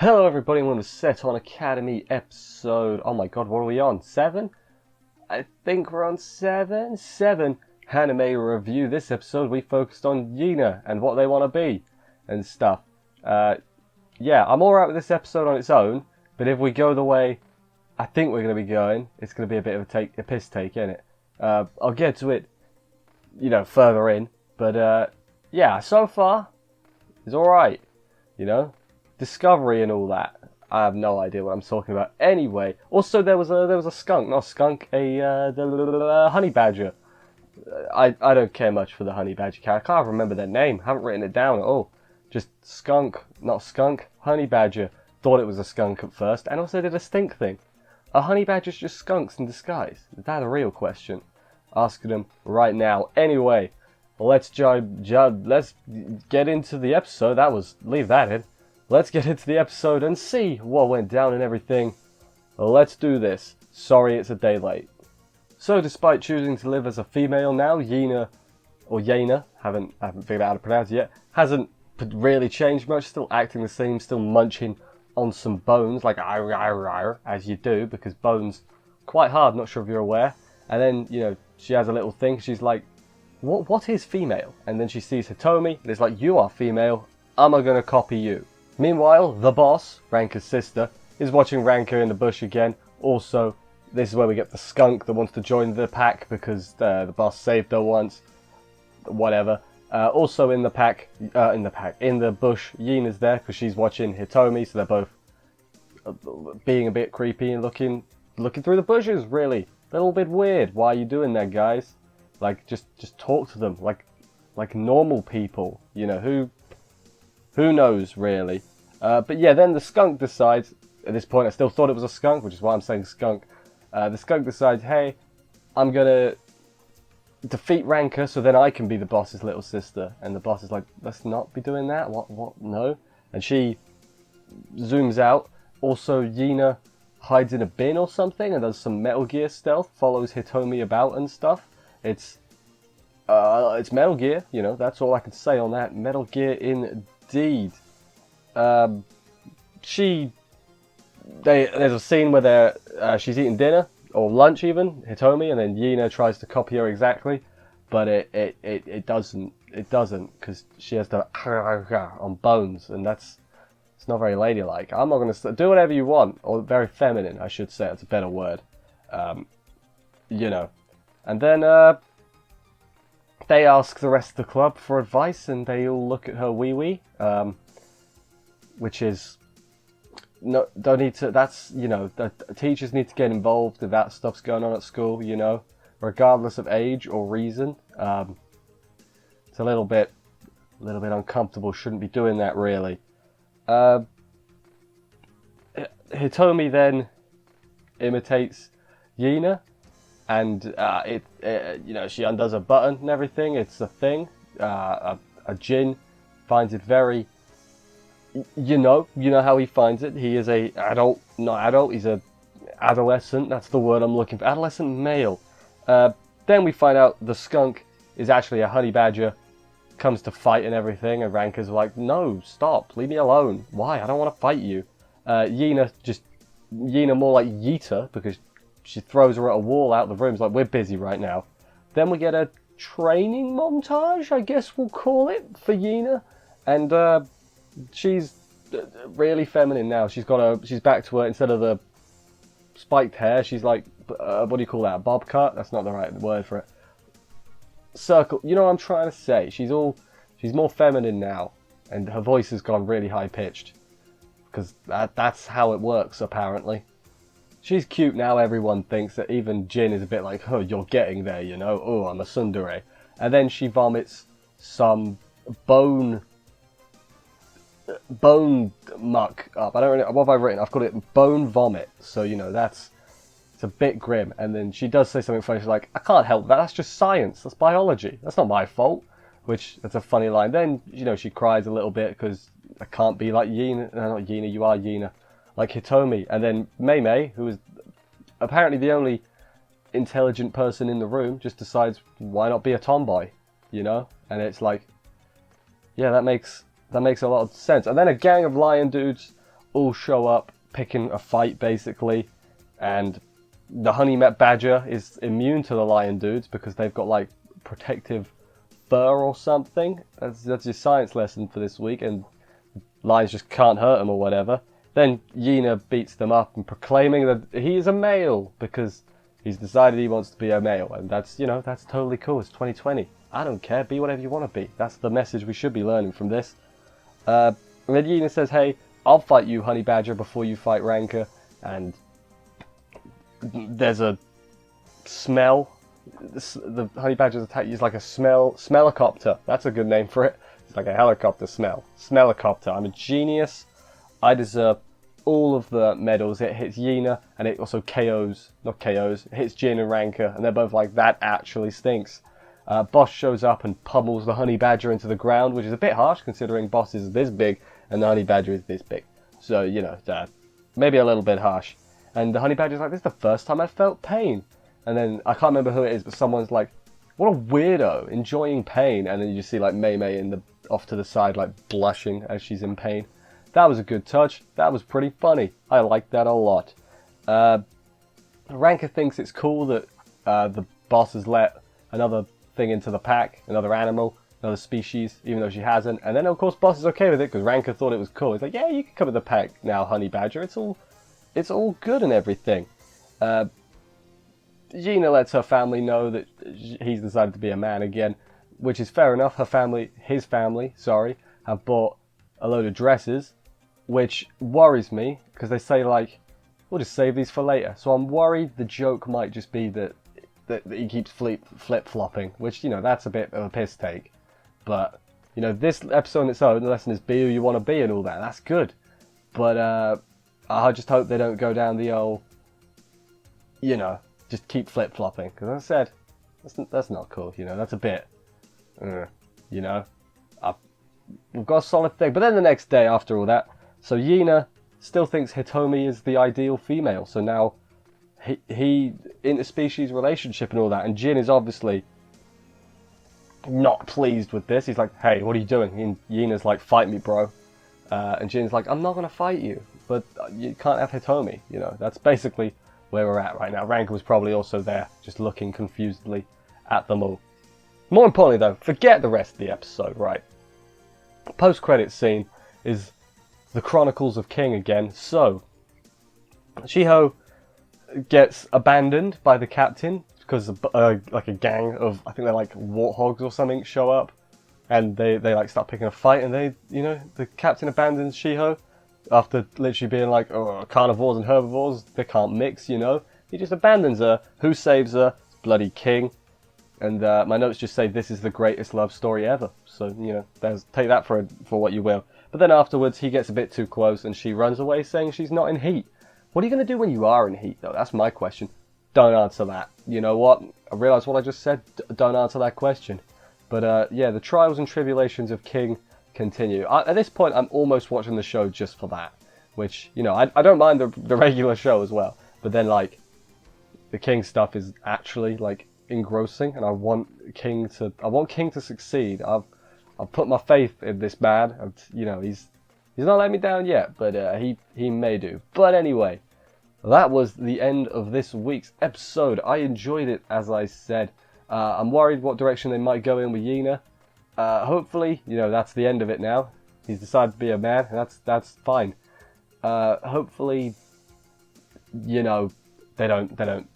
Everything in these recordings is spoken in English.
Hello everybody, and welcome to Seton Academy episode, oh my god, what are we on? 7? I think we're on 7? 7 anime review. This episode we focused on Yena and what they want to be and stuff. Yeah, I'm alright with this episode on its own, but if we go the way I think we're going to be going, it's going to be a bit of a piss take, isn't it? I'll get to it, further in, but yeah, so far, it's alright, Discovery and all that. I have no idea what I'm talking about. Anyway, also there was a skunk, not a skunk, the honey badger. I don't care much for the honey badger character. I can't remember their name. Haven't written it down at all. Just skunk, not skunk, honey badger. Thought it was a skunk at first, and also did a stink thing. Are honey badgers just skunks in disguise? Is that a real question? Asking them right now. Anyway, let's let's get into the episode. Leave that in. Let's get into the episode and see what went down and everything. Let's do this. Sorry it's a day late. So despite choosing to live as a female now, Yena, haven't figured out how to pronounce it yet, hasn't really changed much, still acting the same, still munching on some bones, like as you do, because bones, quite hard, not sure if you're aware. And then, she has a little thing, she's like, what is female? And then she sees Hitomi, and it's like, you are female, I'm gonna copy you. Meanwhile, the boss, Ranka's sister, is watching Ranka in the bush again. Also, this is where we get the skunk that wants to join the pack because the boss saved her once. Whatever. Also in the bush, Yena's there because she's watching Hitomi, so they're both being a bit creepy and looking through the bushes, really. A little bit weird. Why are you doing that, guys? Like, just talk to them like normal people, who knows, really? But yeah, then the skunk decides, at this point I still thought it was a skunk, which is why I'm saying skunk. The skunk decides, hey, I'm going to defeat Ranka so then I can be the boss's little sister. And the boss is like, let's not be doing that, what, no? And she zooms out. Also, Yena hides in a bin or something and does some Metal Gear stealth, follows Hitomi about and stuff. It's Metal Gear, that's all I can say on that. Metal Gear indeed. There's a scene where she's eating dinner or lunch even, Hitomi, and then Yena tries to copy her exactly, but it doesn't because she has the on bones, and it's not very ladylike. I'm not gonna do whatever you want, or very feminine, I should say. It's a better word, and then they ask the rest of the club for advice, and they all look at her wee-wee. Which is, no, don't need to, that's, the teachers need to get involved if that stuff's going on at school, regardless of age or reason. It's a little bit uncomfortable, shouldn't be doing that, really. Hitomi then imitates Yena, and she undoes a button and everything. It's a thing. A Jin finds it very, you know how he finds it. He is a not adult, he's a adolescent, that's the word I'm looking for, adolescent male. Then we find out the skunk is actually a honey badger, comes to fight and everything, and Ranka's like, no, stop, leave me alone. Why? I don't want to fight you. Yena more like Yeeta, because she throws her at a wall out the room. It's like, we're busy right now. Then we get a training montage, I guess we'll call it, for Yena, and she's really feminine now. She's back to her, instead of the spiked hair, she's like, what do you call that, bob cut? That's not the right word for it. Circle, you know what I'm trying to say. She's more feminine now, and her voice has gone really high pitched, because that's how it works, apparently. She's cute now. Everyone thinks that. Even Jin is a bit like, oh, you're getting there, oh, I'm a tsundere. And then she vomits some bone muck up. I don't really, what have I written? I've got it bone vomit. So, it's a bit grim. And then she does say something funny. She's like, I can't help that. That's just science. That's biology. That's not my fault. That's a funny line. Then, she cries a little bit because I can't be like Yena. No, not Yena. You are Yena. Like Hitomi. And then Mei, who is apparently the only intelligent person in the room, just decides, why not be a tomboy? And it's like, yeah, that makes a lot of sense. And then a gang of lion dudes all show up picking a fight basically, and the honey badger is immune to the lion dudes because they've got like protective fur or something. That's your science lesson for this week, and lions just can't hurt them or whatever. Then Yena beats them up and proclaiming that he is a male because he's decided he wants to be a male, and that's, you know, that's totally cool. It's 2020. I don't care. Be whatever you want to be. That's the message we should be learning from this. And then Yena says, "Hey, I'll fight you, honey badger, before you fight Ranka." And there's a smell. The honey badger's attack is like a smellicopter. That's a good name for it. It's like a helicopter smell. Smellicopter. I'm a genius. I deserve all of the medals. It hits Yena, and it also it hits Jin and Ranka, and they're both like, that actually stinks. Boss shows up and pummels the honey badger into the ground, which is a bit harsh considering Boss is this big and the honey badger is this big. So, you know, maybe a little bit harsh. And the honey badger's like, this is the first time I felt pain. And then, I can't remember who it is, but someone's like, what a weirdo, enjoying pain. And then you just see like Mei off to the side, like blushing as she's in pain. That was a good touch. That was pretty funny. I liked that a lot. Ranka thinks it's cool that the boss has let another thing into the pack, another animal, another species, even though she hasn't. And then, of course, boss is okay with it because Ranka thought it was cool. He's like, yeah, you can come in the pack now, honey badger. It's all good and everything. Yena lets her family know that he's decided to be a man again, which is fair enough. His family, have bought a load of dresses, which worries me because they say like, we'll just save these for later. So I'm worried the joke might just be that he keeps flip-flopping, which, you know, that's a bit of a piss take. But, you know, this episode in its own, the lesson is be who you want to be and all that. That's good. But I just hope they don't go down the old, you know, just keep flip-flopping. Because as I said, that's not cool, you know. That's a bit, you know. We've got a solid thing. But then the next day after all that, so Yena still thinks Hitomi is the ideal female. So now he interspecies relationship and all that. And Jin is obviously not pleased with this. He's like, hey, what are you doing? And Yena's like, fight me, bro. And Jin's like, I'm not going to fight you. But you can't have Hitomi. You know, that's basically where we're at right now. Ranka was probably also there, just looking confusedly at them all. More importantly, though, forget the rest of the episode, right? Post-credits scene is the Chronicles of King again. So, Shiho gets abandoned by the captain because like a gang of, I think they're like warthogs or something, show up, and they like start picking a fight, and the captain abandons Shiho after literally being like, oh, carnivores and herbivores, they can't mix, you know. He just abandons her. Who saves her? It's bloody King. And my notes just say this is the greatest love story ever. So, you know, take that for what you will. But then afterwards, he gets a bit too close and she runs away saying she's not in heat. What are you going to do when you are in heat, though? That's my question. Don't answer that. You know what? I realised what I just said. Don't answer that question. But yeah, the trials and tribulations of King continue. At this point, I'm almost watching the show just for that. Which, you know, I don't mind the regular show as well. But then, like, the King stuff is actually, like, engrossing, and I want King to succeed. I've put my faith in this man. You know, he's not let me down yet, but he may do. But anyway, that was the end of this week's episode. I enjoyed it, as I said. I'm worried what direction they might go in with Yena. Hopefully, you know, that's the end of it now. He's decided to be a man, and that's fine. Hopefully, you know, they don't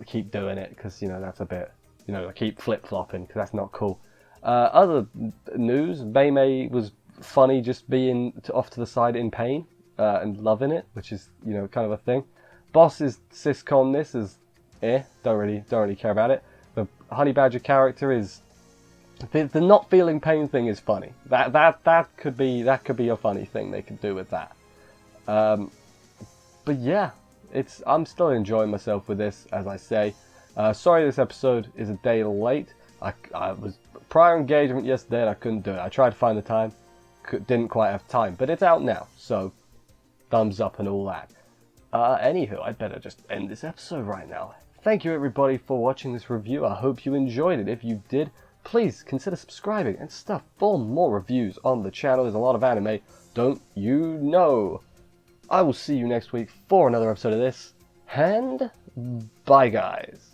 keep doing it, because, you know, that's a bit, you know, keep flip-flopping, because that's not cool. Other news, Mei was funny just being off to the side in pain and loving it, which is, you know, kind of a thing. Boss's siscomness is don't really care about it. The Honey Badger character is the not feeling pain thing is funny. That could be a funny thing they could do with that. But yeah, I'm still enjoying myself with this, as I say. Sorry this episode is a day late. I was prior engagement yesterday and I couldn't do it. I tried to find the time, didn't quite have time, but it's out now, so thumbs up and all that. Anywho, I'd better just end this episode right now. Thank you everybody for watching this review. I hope you enjoyed it. If you did, please consider subscribing and stuff for more reviews on the channel. There's a lot of anime, don't you know? I will see you next week for another episode of this, and bye guys.